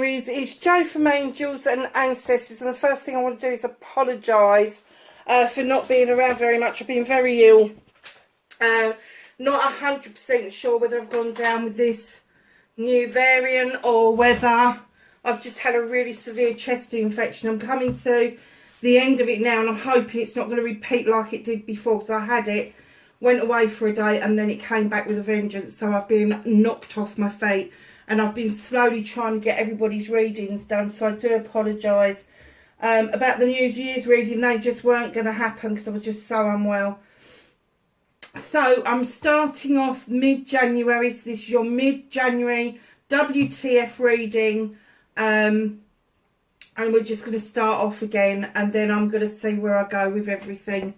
Aries, it's Jo from Angels and Ancestors, and the first thing I want to do is apologise for not being around very much. I've been very ill. Not 100% sure whether I've gone down with this new variant or whether I've just had a really severe chest infection. I'm coming to the end of it now, and I'm hoping it's not going to repeat like it did before, because I had it, went away for a day, and then it came back with a vengeance. So I've been knocked off my feet, and I've been slowly trying to get everybody's readings done. So I do apologise about the New Year's reading. They just weren't going to happen because I was just so unwell. So I'm starting off mid-January. So this is your mid-January WTF reading. And we're just going to start off again, and then I'm going to see where I go with everything.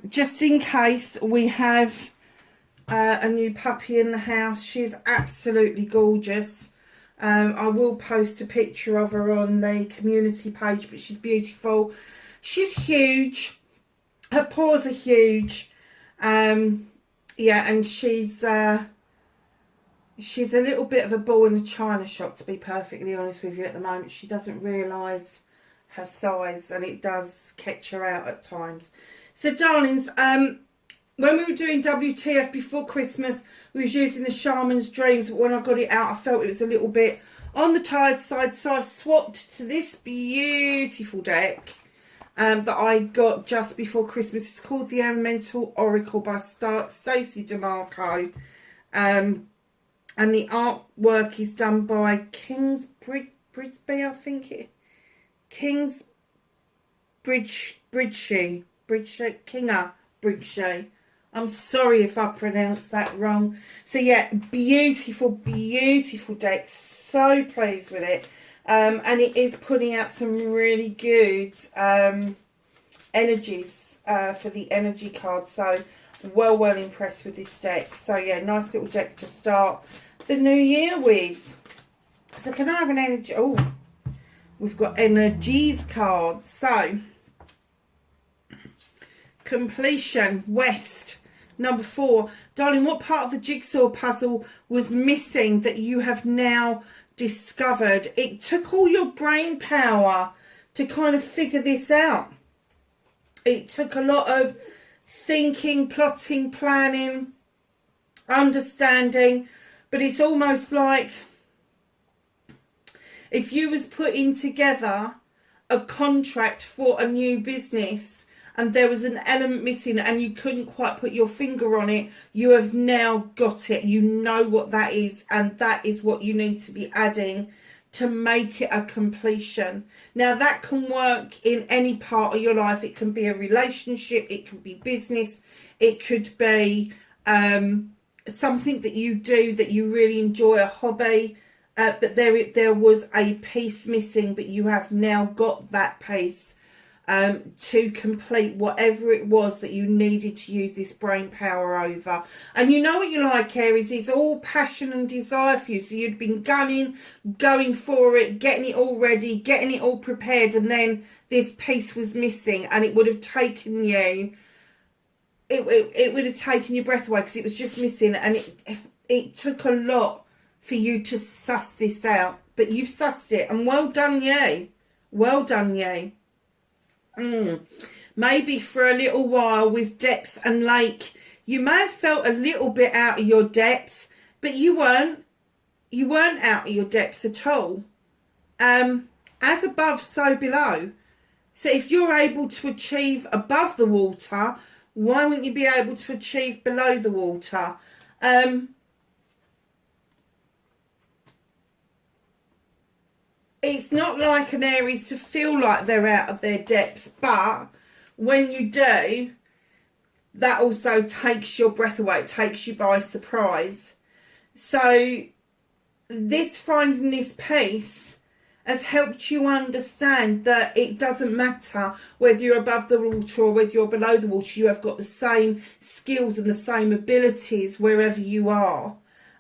Just in case, we have a new puppy in the house. She's absolutely gorgeous. I will post a picture of her on the community page, but she's beautiful. She's huge. Her paws are huge. Yeah, and she's a little bit of a ball in the china shop, to be perfectly honest with you. At the moment, she doesn't realise her size, and it does catch her out at times. So, darlings, when we were doing WTF before Christmas, we was using the Shaman's Dreams, but when I got it out, I felt it was a little bit on the tired side, so I've swapped to this beautiful deck that I got just before Christmas. It's called the Elemental Oracle by Stacey DeMarco. And the artwork is done by Kingsbridge, I think it. Kingsbridge. I'm sorry if I pronounced that wrong. So yeah, beautiful, beautiful deck. So pleased with it. And it is putting out some really good energies for the energy card. So well impressed with this deck. So yeah, nice little deck to start the new year with. So can I have an energy? Oh, we've got energies cards. So completion, West, number 4. Darling, what part of the jigsaw puzzle was missing that you have now discovered? It took all your brain power to kind of figure this out. It took a lot of thinking, plotting, planning, understanding, but it's almost like if you was putting together a contract for a new business and there was an element missing and you couldn't quite put your finger on it, you have now got it. You know what that is, and that is what you need to be adding to make it a completion. Now that can work in any part of your life. It can be a relationship, it can be business, it could be something that you do that you really enjoy, a hobby, but there was a piece missing, but you have now got that piece to complete whatever it was that you needed to use this brain power over. And you know what you like, Aries, it's all passion and desire for you. So you'd been going for it, getting it all ready, getting it all prepared, and then this piece was missing, and it would have taken you, it would have taken your breath away, because it was just missing, and it took a lot for you to suss this out. But you've sussed it, and well done you. Well done you. Maybe for a little while with Depth and Lake, you may have felt a little bit out of your depth, but you weren't out of your depth at all. As above, so below. So if you're able to achieve above the water, why wouldn't you be able to achieve below the water? It's not like an Aries to feel like they're out of their depth, but when you do, that also takes your breath away. It takes you by surprise. So finding this peace has helped you understand that it doesn't matter whether you're above the water or whether you're below the water. You have got the same skills and the same abilities wherever you are.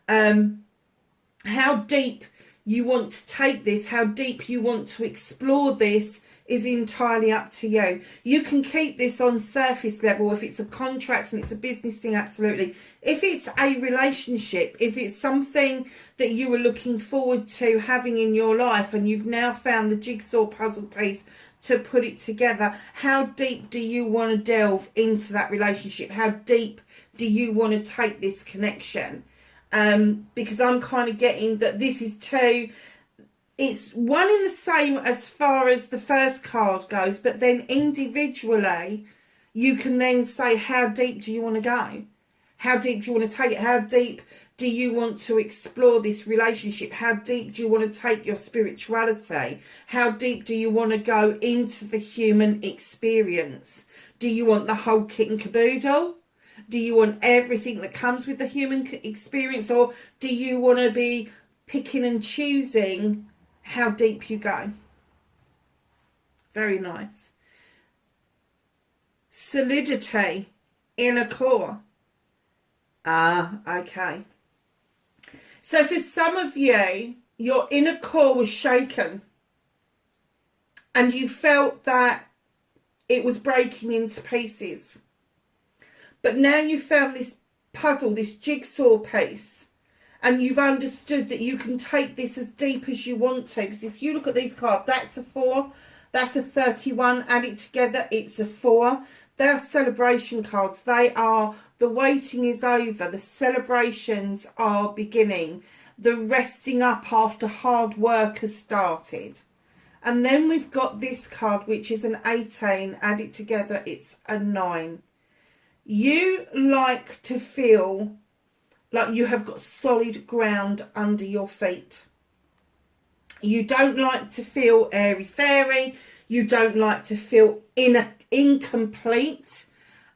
How deep you want to take this, how deep you want to explore this, is entirely up to you. You can keep this on surface level. If it's a contract and it's a business thing, absolutely. If it's a relationship, if it's something that you were looking forward to having in your life and you've now found the jigsaw puzzle piece to put it together, how deep do you want to delve into that relationship? How deep do you want to take this connection? Because I'm kind of getting that this is two. It's one in the same as far as the first card goes, but then individually you can then say, how deep do you want to go? How deep do you want to take it? How deep do you want to explore this relationship? How deep do you want to take your spirituality? How deep do you want to go into the human experience? Do you want the whole kit and caboodle? Do you want everything that comes with the human experience? Or do you want to be picking and choosing how deep you go? Very nice. Solidity, inner core. Okay. So for some of you, your inner core was shaken and you felt that it was breaking into pieces. But now you found this puzzle, this jigsaw piece, and you've understood that you can take this as deep as you want to. Because if you look at these cards, that's a 4, that's a 31, add it together, it's a 4. They're celebration cards. They are, the waiting is over, the celebrations are beginning, the resting up after hard work has started. And then we've got this card, which is an 18, add it together, it's a 9. You like to feel like you have got solid ground under your feet. You don't like to feel airy-fairy. You don't like to feel incomplete.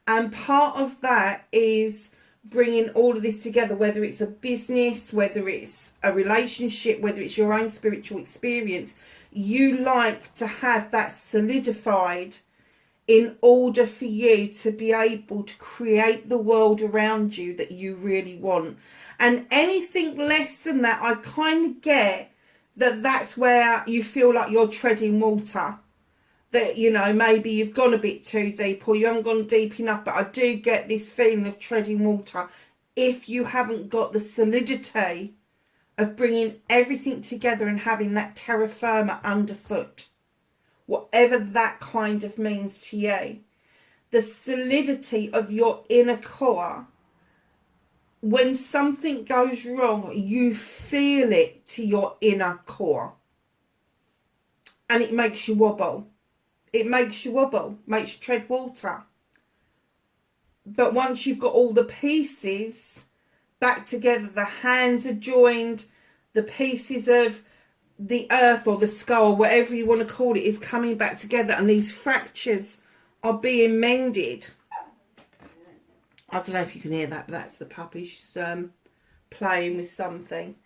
And part of that is bringing all of this together, whether it's a business, whether it's a relationship, whether it's your own spiritual experience. You like to have that solidified in order for you to be able to create the world around you that you really want. And anything less than that, I kind of get that that's where you feel like you're treading water. That, you know, maybe you've gone a bit too deep or you haven't gone deep enough. But I do get this feeling of treading water if you haven't got the solidity of bringing everything together and having that terra firma underfoot. Whatever that kind of means to you. The solidity of your inner core. When something goes wrong, you feel it to your inner core. And it makes you wobble. It makes you wobble. Makes you tread water. But once you've got all the pieces back together, the hands are joined, the pieces of the earth or the skull, whatever you want to call it, is coming back together, and these fractures are being mended. I don't know if you can hear that, but that's the puppy. She's playing with something.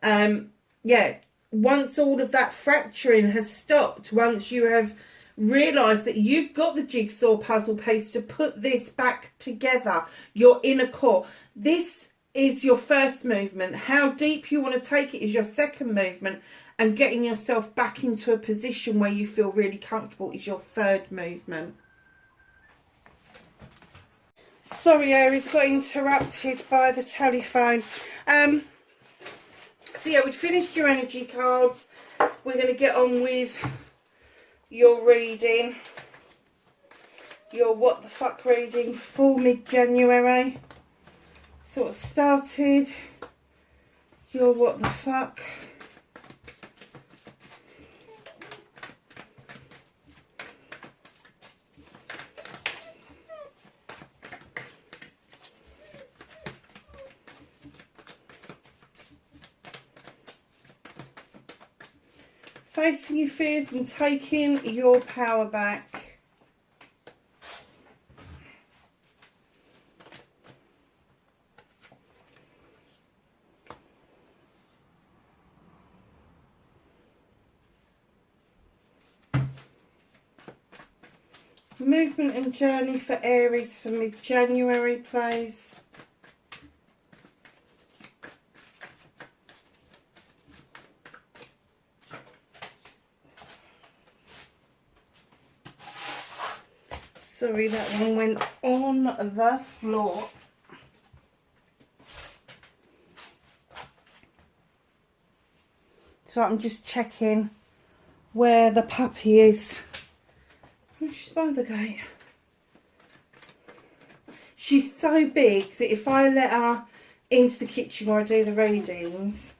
Yeah, once all of that fracturing has stopped, once you have realised that you've got the jigsaw puzzle piece to put this back together, your inner core, this is your first movement. How deep you want to take it is your second movement. And getting yourself back into a position where you feel really comfortable is your third movement. Sorry, Aries, got interrupted by the telephone. So yeah, we'd finished your energy cards. We're going to get on with your reading. Your what the fuck reading for mid-January. Sort of started your what the fuck. Facing your fears and taking your power back. Movement and journey for Aries for mid-January, please. Sorry, that one went on the floor. So I'm just checking where the puppy is. Oh, she's by the gate. She's so big that if I let her into the kitchen where I do the readings,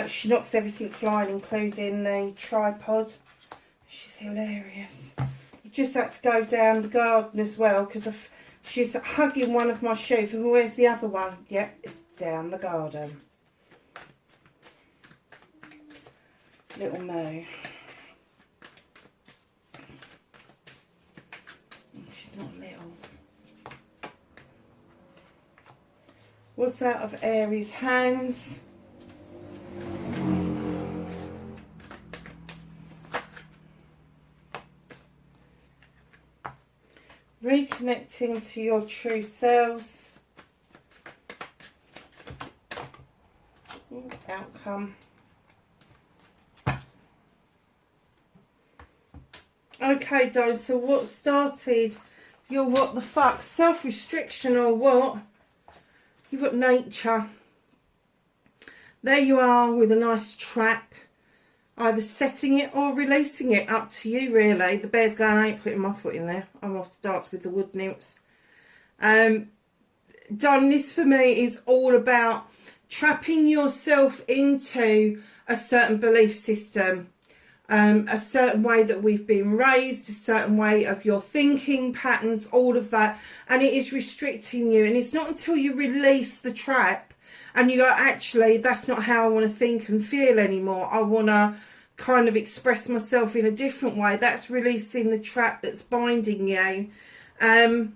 she knocks everything flying, including the tripod. She's hilarious. I just had to go down the garden as well because she's hugging one of my shoes. And where's the other one? Yep, it's down the garden. Little Moo. She's not little. What's out of Aries' hands? Reconnecting to your true selves. Outcome. Okay, darling, so what started your what the fuck? Self-restriction or what? You've got nature. There you are with a nice trap. Either setting it or releasing it. Up to you, really. The bear's going, I ain't putting my foot in there. I'm off to dance with the wood nymphs. Darling, this for me is all about trapping yourself into a certain belief system. A certain way that we've been raised, a certain way of your thinking patterns, all of that, and it is restricting you. And it's not until you release the trap and you go, actually, that's not how I want to think and feel anymore. I want to kind of express myself in a different way. That's releasing the trap that's binding you. I'm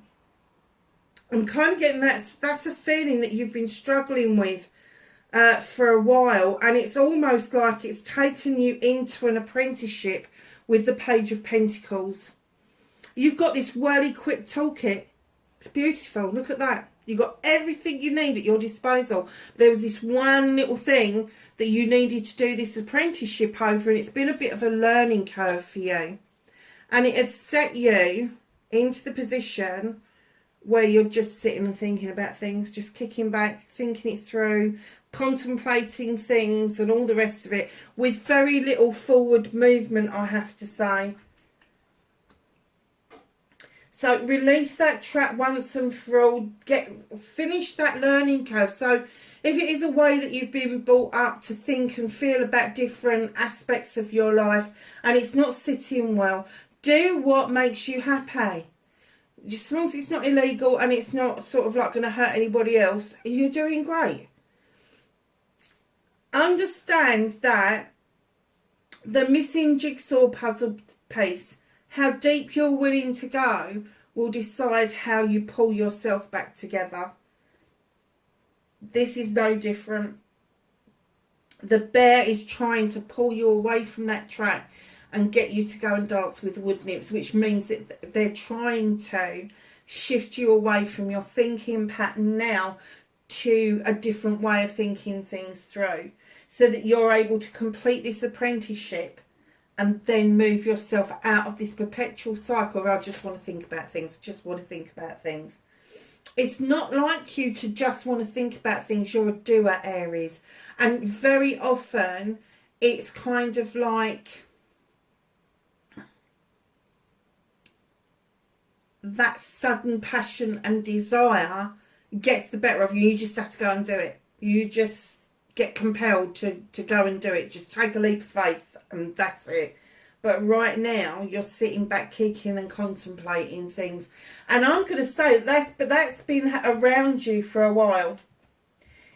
kind of getting that's a feeling that you've been struggling with for a while, and it's almost like it's taken you into an apprenticeship with the Page of Pentacles. You've got this well-equipped toolkit. It's beautiful. Look at that. You've got everything you need at your disposal. There was this one little thing that you needed to do this apprenticeship over, and it's been a bit of a learning curve for you. And it has set you into the position where you're just sitting and thinking about things, just kicking back, thinking it through, contemplating things and all the rest of it, with very little forward movement, I have to say. So release that trap once and for all. Finish that learning curve. So if it is a way that you've been brought up to think and feel about different aspects of your life and it's not sitting well, do what makes you happy. Just as long as it's not illegal and it's not sort of like going to hurt anybody else, you're doing great. Understand that the missing jigsaw puzzle piece, how deep you're willing to go, will decide how you pull yourself back together. This is no different. The bear is trying to pull you away from that track and get you to go and dance with the wood nymphs, which means that they're trying to shift you away from your thinking pattern now to a different way of thinking things through, so that you're able to complete this apprenticeship and then move yourself out of this perpetual cycle where I just want to think about things, just want to think about things. It's not like you to just want to think about things. You're a doer, Aries. And very often it's kind of like that sudden passion and desire gets the better of you. You just have to go and do it. You just get compelled to go and do it. Just take a leap of faith and that's it. But right now you're sitting back kicking and contemplating things. And I'm going to say that's been around you for a while.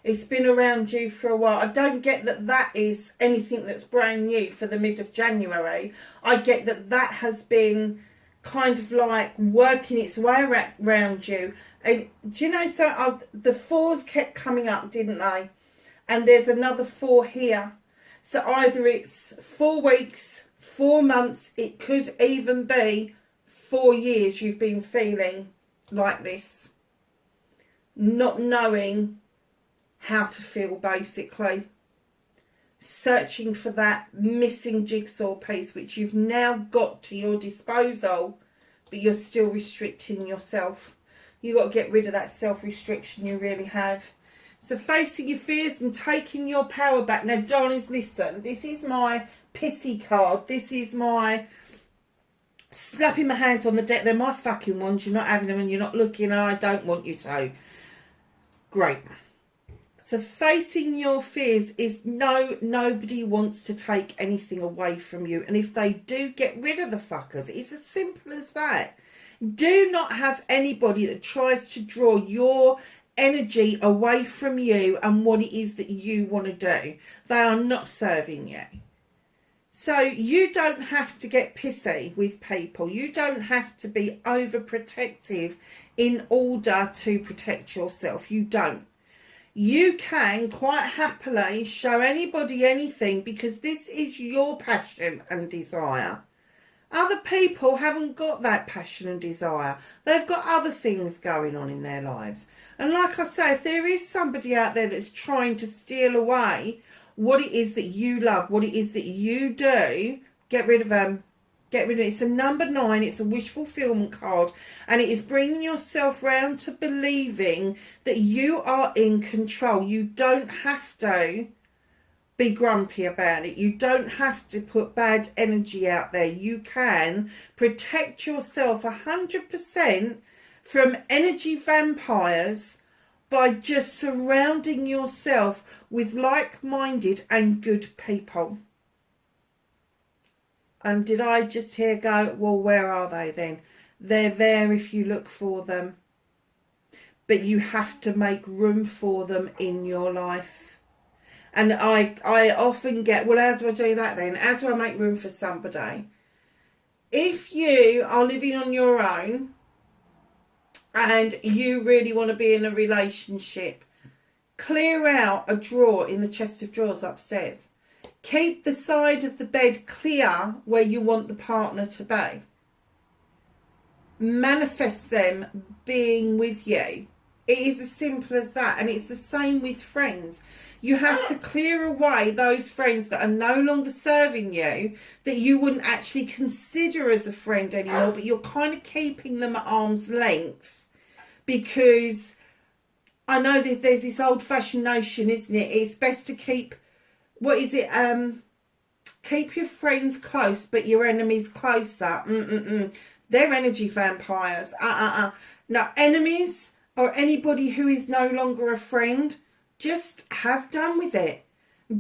It's been around you for a while. I don't get that is anything that's brand new for the mid of January. I get that has been kind of like working its way around you. And do you know, so the fours kept coming up, didn't they? And there's another 4 here. So either it's 4 weeks, 4 months, it could even be 4 years you've been feeling like this. Not knowing how to feel, basically. Searching for that missing jigsaw piece, which you've now got to your disposal but you're still restricting yourself. You got to get rid of that self-restriction you really have. So facing your fears and taking your power back. Now, darlings, listen. This is my pissy card. This is my slapping my hands on the deck. They're my fucking ones. You're not having them and you're not looking, and I don't want you to. Great. So facing your fears is nobody wants to take anything away from you. And if they do, get rid of the fuckers. It's as simple as that. Do not have anybody that tries to draw your energy away from you and what it is that you want to do. They are not serving you. So you don't have to get pissy with people. You don't have to be overprotective in order to protect yourself. You don't. You can quite happily show anybody anything because this is your passion and desire. Other people haven't got that passion and desire. They've got other things going on in their lives. And like I say, if there is somebody out there that's trying to steal away what it is that you love, what it is that you do, get rid of them. Get rid of it. It's a number 9. It's a wish fulfillment card. And it is bringing yourself round to believing that you are in control. You don't have to be grumpy about it. You don't have to put bad energy out there. You can protect yourself 100% from energy vampires by just surrounding yourself with like-minded and good people. And did I just hear go, well, where are they then? They're there if you look for them. But you have to make room for them in your life. And I often get, well, how do I do that then? How do I make room for somebody? If you are living on your own and you really want to be in a relationship, clear out a drawer in the chest of drawers upstairs. Keep the side of the bed clear where you want the partner to be. Manifest them being with you. It is as simple as that. And it's the same with friends. You have to clear away those friends that are no longer serving you, that you wouldn't actually consider as a friend anymore, but you're kind of keeping them at arm's length. Because I know there's this old-fashioned notion, isn't it? It's best to keep... What is it? Keep your friends close, but your enemies closer. They're energy vampires. Now, enemies or anybody who is no longer a friend, just have done with it.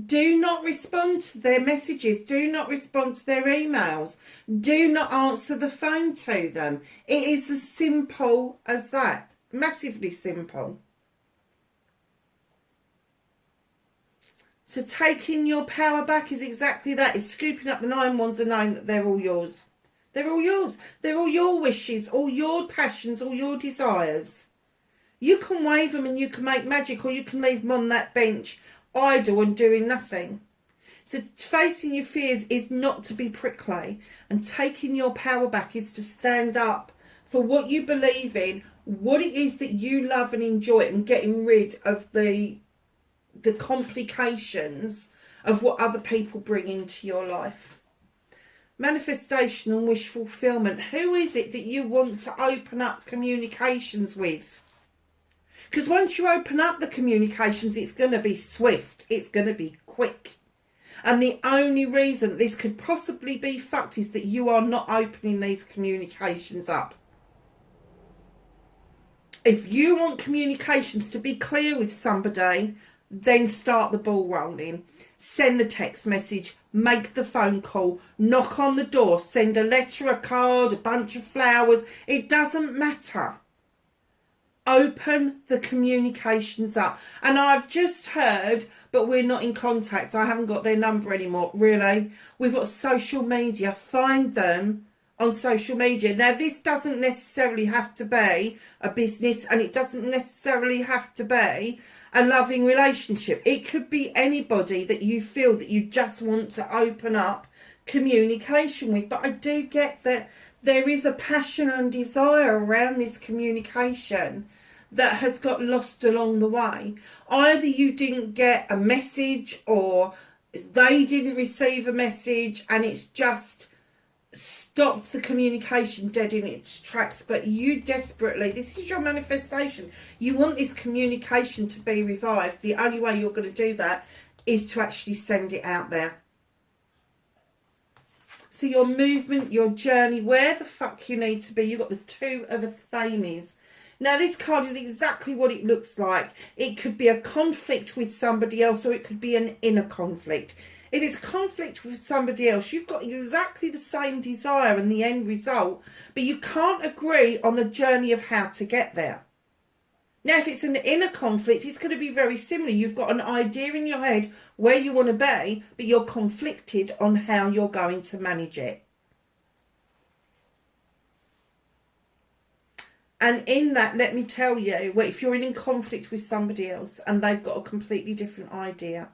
Do not respond to their messages. Do not respond to their emails. Do not answer the phone to them. It is as simple as that. Massively simple. So taking your power back is exactly that. It's scooping up the 9 wands and knowing that they're all yours. They're all yours. They're all your wishes, all your passions, all your desires. You can wave them and you can make magic, or you can leave them on that bench idle and doing nothing. So facing your fears is not to be prickly, and taking your power back is to stand up for what you believe in, what it is that you love and enjoy, and getting rid of the complications of what other people bring into your life. Manifestation and wish fulfillment. Who is it that you want to open up communications with? Because once you open up the communications, it's going to be swift. It's going to be quick. And the only reason this could possibly be fucked is that you are not opening these communications up. If you want communications to be clear with somebody, then start the ball rolling. Send the text message, make the phone call, knock on the door, send a letter, a card, a bunch of flowers. It doesn't matter. Open the communications up. And I've just heard, but we're not in contact. I haven't got their number anymore. Really? We've got social media. Find them on social media. Now, this doesn't necessarily have to be a business, and it doesn't necessarily have to be a loving relationship. It could be anybody that you feel that you just want to open up communication with. But I do get that there is a passion and desire around this communication that has got lost along the way. Either you didn't get a message, or they didn't receive a message, and it's just stopped the communication dead in its tracks, but you desperately, this is your manifestation, you want this communication to be revived. The only way you're going to do that is to actually send it out there. So your movement, your journey, where the fuck you need to be, you've got the Two of Athames. Now this card is exactly what it looks like. It could be a conflict with somebody else, or it could be an inner conflict. If it's a conflict with somebody else, you've got exactly the same desire and the end result, but you can't agree on the journey of how to get there. Now, if it's an inner conflict, it's going to be very similar. You've got an idea in your head where you want to be, but you're conflicted on how you're going to manage it. And in that, let me tell you, well, if you're in conflict with somebody else and they've got a completely different idea,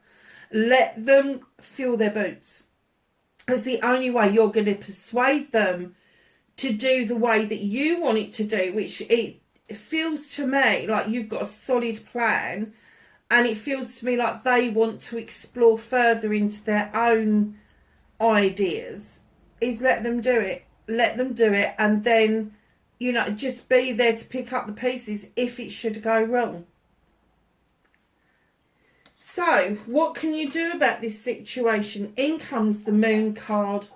let them feel their boots. Because the only way you're going to persuade them to do the way that you want it to do, which it feels to me like you've got a solid plan, and it feels to me like they want to explore further into their own ideas, is let them do it. Let them do it, and then, you know, just be there to pick up the pieces if it should go wrong. So, what can you do about this situation? In comes the Moon card.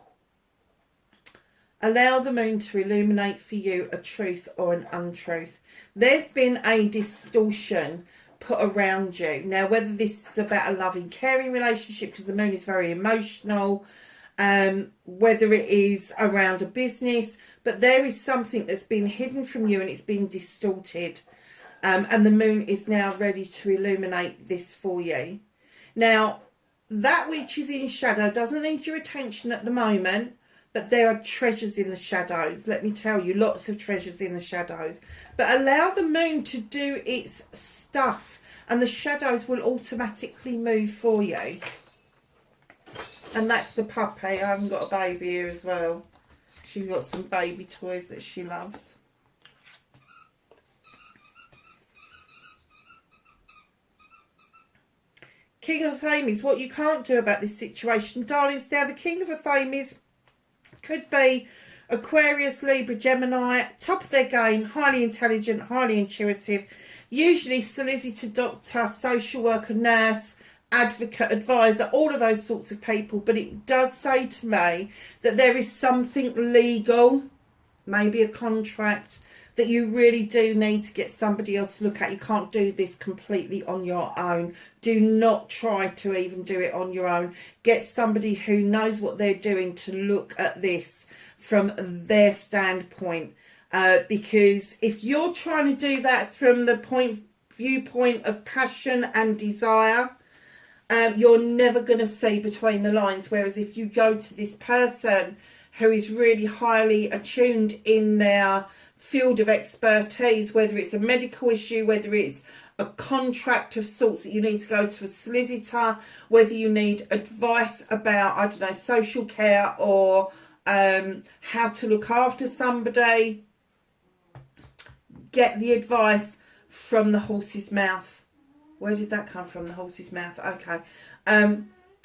Allow the moon to illuminate for you a truth or an untruth. There's been a distortion put around you. Now, whether this is about a loving, caring relationship, because the moon is very emotional, whether it is around a business, but there is something that's been hidden from you and it's been distorted. And the moon is now ready to illuminate this for you. Now, that which is in shadow doesn't need your attention at the moment, but there are treasures in the shadows. Let me tell you, lots of treasures in the shadows. But allow the moon to do its stuff, and the shadows will automatically move for you. And that's the puppy. I haven't got a baby here as well. She's got some baby toys that she loves. King of Athames, what you can't do about this situation, darlings. Now, the King of Athames could be Aquarius, Libra, Gemini, top of their game, highly intelligent, highly intuitive, usually solicitor, doctor, social worker, nurse, advocate, advisor, all of those sorts of people. But it does say to me that there is something legal, maybe a contract, that you really do need to get somebody else to look at. You can't do this completely on your own. Do not try to even do it on your own. Get somebody who knows what they're doing to look at this from their standpoint. Because if you're trying to do that from the viewpoint of passion and desire, you're never going to see between the lines. Whereas if you go to this person who is really highly attuned in their field of expertise, whether it's a medical issue, whether it's a contract of sorts that you need to go to a solicitor, whether you need advice about, I don't know, social care or how to look after somebody, get the advice from the horse's mouth. Where did that come from? The horse's mouth. Okay.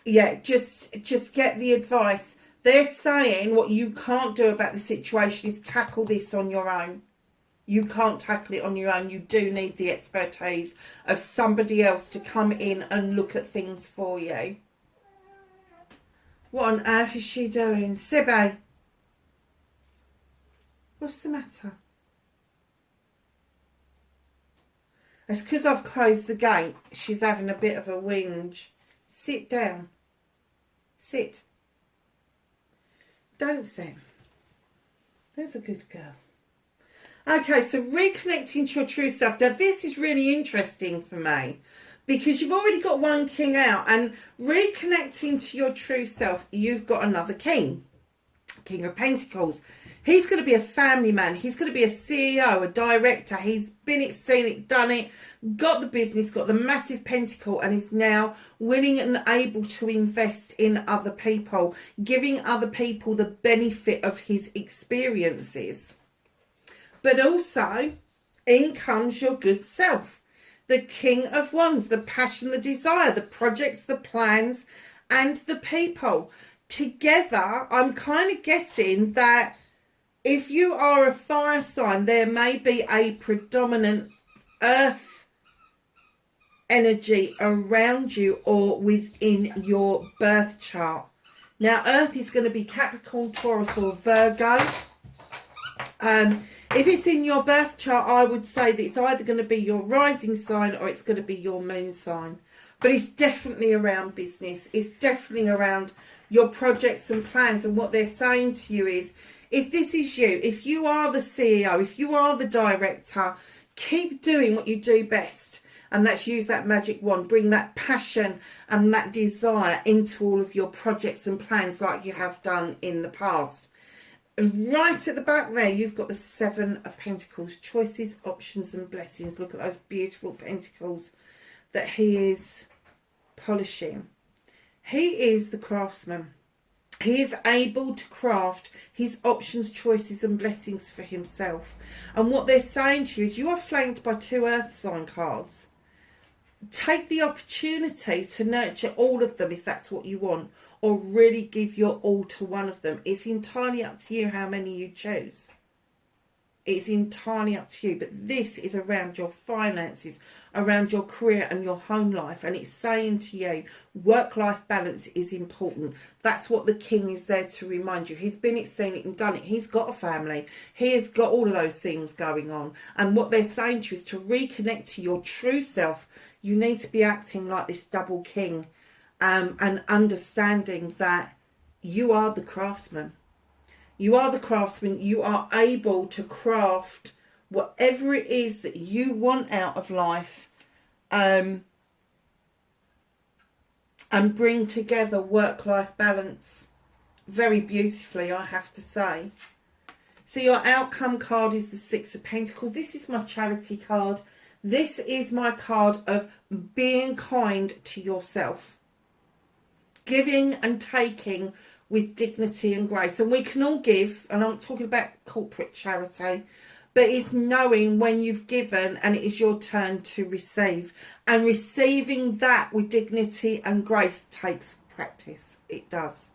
Yeah, just get the advice. They're saying what you can't do about the situation is tackle this on your own. You can't tackle it on your own. You do need the expertise of somebody else to come in and look at things for you. What on earth is she doing? Sibbe, what's the matter? It's because I've closed the gate. She's having a bit of a whinge. Sit down. Sit. Don't sit. There's a good girl. Okay, so reconnecting to your true self. Now, this is really interesting for me because you've already got one king out, and reconnecting to your true self, you've got another king. King of Pentacles. He's going to be a family man. He's going to be a CEO, a director. He's been it, seen it, done it, got the business, got the massive pentacle, and is now willing and able to invest in other people, giving other people the benefit of his experiences. But also, in comes your good self. The King of Wands, the passion, the desire, the projects, the plans, and the people. together, I'm kind of guessing that if you are a fire sign, there may be a predominant earth energy around you or within your birth chart. Now, earth is going to be Capricorn, Taurus or Virgo. If it's in your birth chart, I would say that it's either going to be your rising sign or it's going to be your moon sign. But it's definitely around business. It's definitely around your projects and plans. And what they're saying to you is, if this is you, if you are the CEO, if you are the director, keep doing what you do best. And that's use that magic wand. Bring that passion and that desire into all of your projects and plans like you have done in the past. And right at the back there, you've got the Seven of Pentacles. Choices, options and blessings. Look at those beautiful pentacles that he is polishing. He is the craftsman. He is able to craft his options, choices and blessings for himself. And what they're saying to you is you are flanked by 2 earth sign cards. Take the opportunity to nurture all of them if that's what you want, or really give your all to one of them. It's entirely up to you how many you choose. It's entirely up to you. But this is around your finances, around your career and your home life. And it's saying to you, work-life balance is important. That's what the king is there to remind you. He's been it, seen it and done it. He's got a family. He has got all of those things going on. And what they're saying to you is to reconnect to your true self. You need to be acting like this double king, and understanding that you are the craftsman. You are the craftsman. You are able to craft whatever it is that you want out of life, and bring together work-life balance very beautifully, I have to say. So your outcome card is the Six of Pentacles. This is my charity card. This is my card of being kind to yourself. Giving and taking with dignity and grace. And we can all give, and I'm talking about corporate charity, but it's knowing when you've given and it is your turn to receive. And receiving that with dignity and grace takes practice. It does.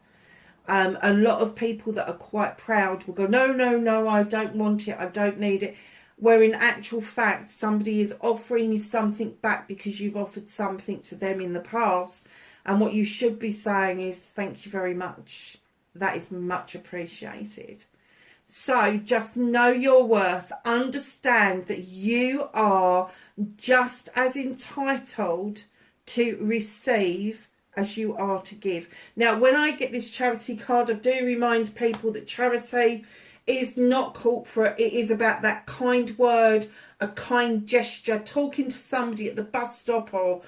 A lot of people that are quite proud will go, no, no, no, I don't want it, I don't need it. Where in actual fact, somebody is offering you something back because you've offered something to them in the past. And what you should be saying is, thank you very much. That is much appreciated. So just know your worth. Understand that you are just as entitled to receive as you are to give. Now, when I get this charity card, I do remind people that charity is not corporate. It is about that kind word, a kind gesture, talking to somebody at the bus stop or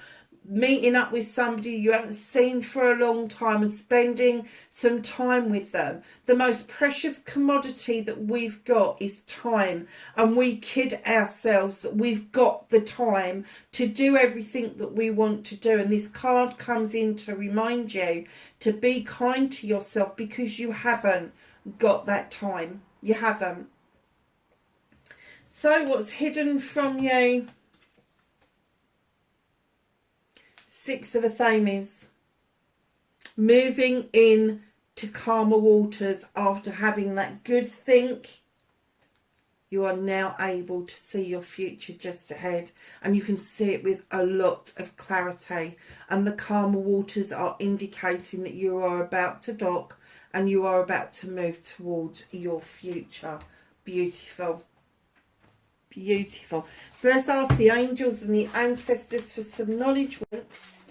meeting up with somebody you haven't seen for a long time and spending some time with them. The most precious commodity that we've got is time, and we kid ourselves that we've got the time to do everything that we want to do. And this card comes in to remind you to be kind to yourself because you haven't got that time. You haven't. So what's hidden from you? Six of Athames. Moving in to calmer waters after having that good think. You are now able to see your future just ahead, and you can see it with a lot of clarity. And the calmer waters are indicating that you are about to dock and you are about to move towards your future. Beautiful. Beautiful. So let's ask the angels and the ancestors for some knowledge winks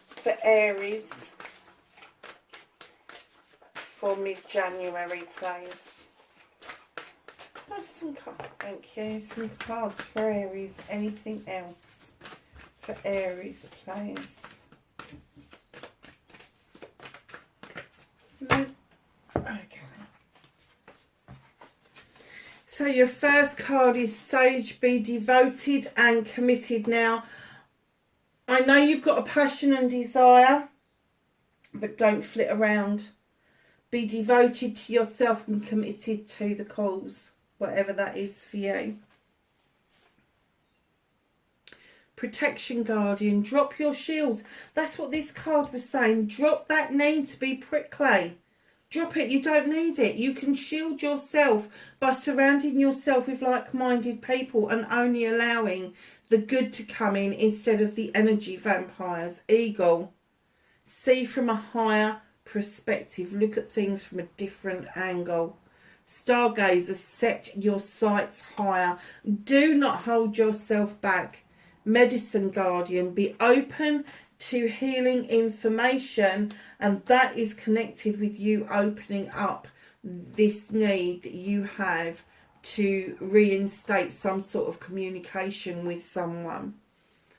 for Aries for mid-January, please. Oh, some cards. Thank you. Some cards for Aries. Anything else for Aries, please? No. Okay. So your first card is Sage. Be devoted and committed. Now, I know you've got a passion and desire, but don't flit around. Be devoted to yourself and committed to the cause, whatever that is for you. Protection Guardian, drop your shields. That's what this card was saying. Drop that need to be prickly. Drop it. You don't need it. You can shield yourself by surrounding yourself with like-minded people and only allowing the good to come in instead of the energy vampires. Eagle. See from a higher perspective. Look at things from a different angle. Stargazer, set your sights higher. Do not hold yourself back. Medicine Guardian, be open to healing information, and that is connected with you opening up this need that you have to reinstate some sort of communication with someone.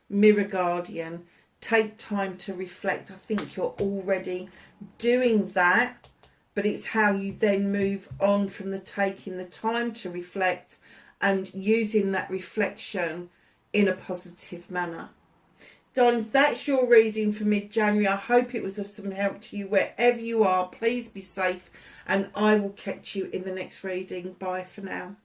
Mirror Guardian, take time to reflect. I think you're already doing that, but it's how you then move on from the taking the time to reflect and using that reflection in a positive manner. Darlings, that's your reading for mid-January. I hope it was of some help to you wherever you are. Please be safe, and I will catch you in the next reading. Bye for now.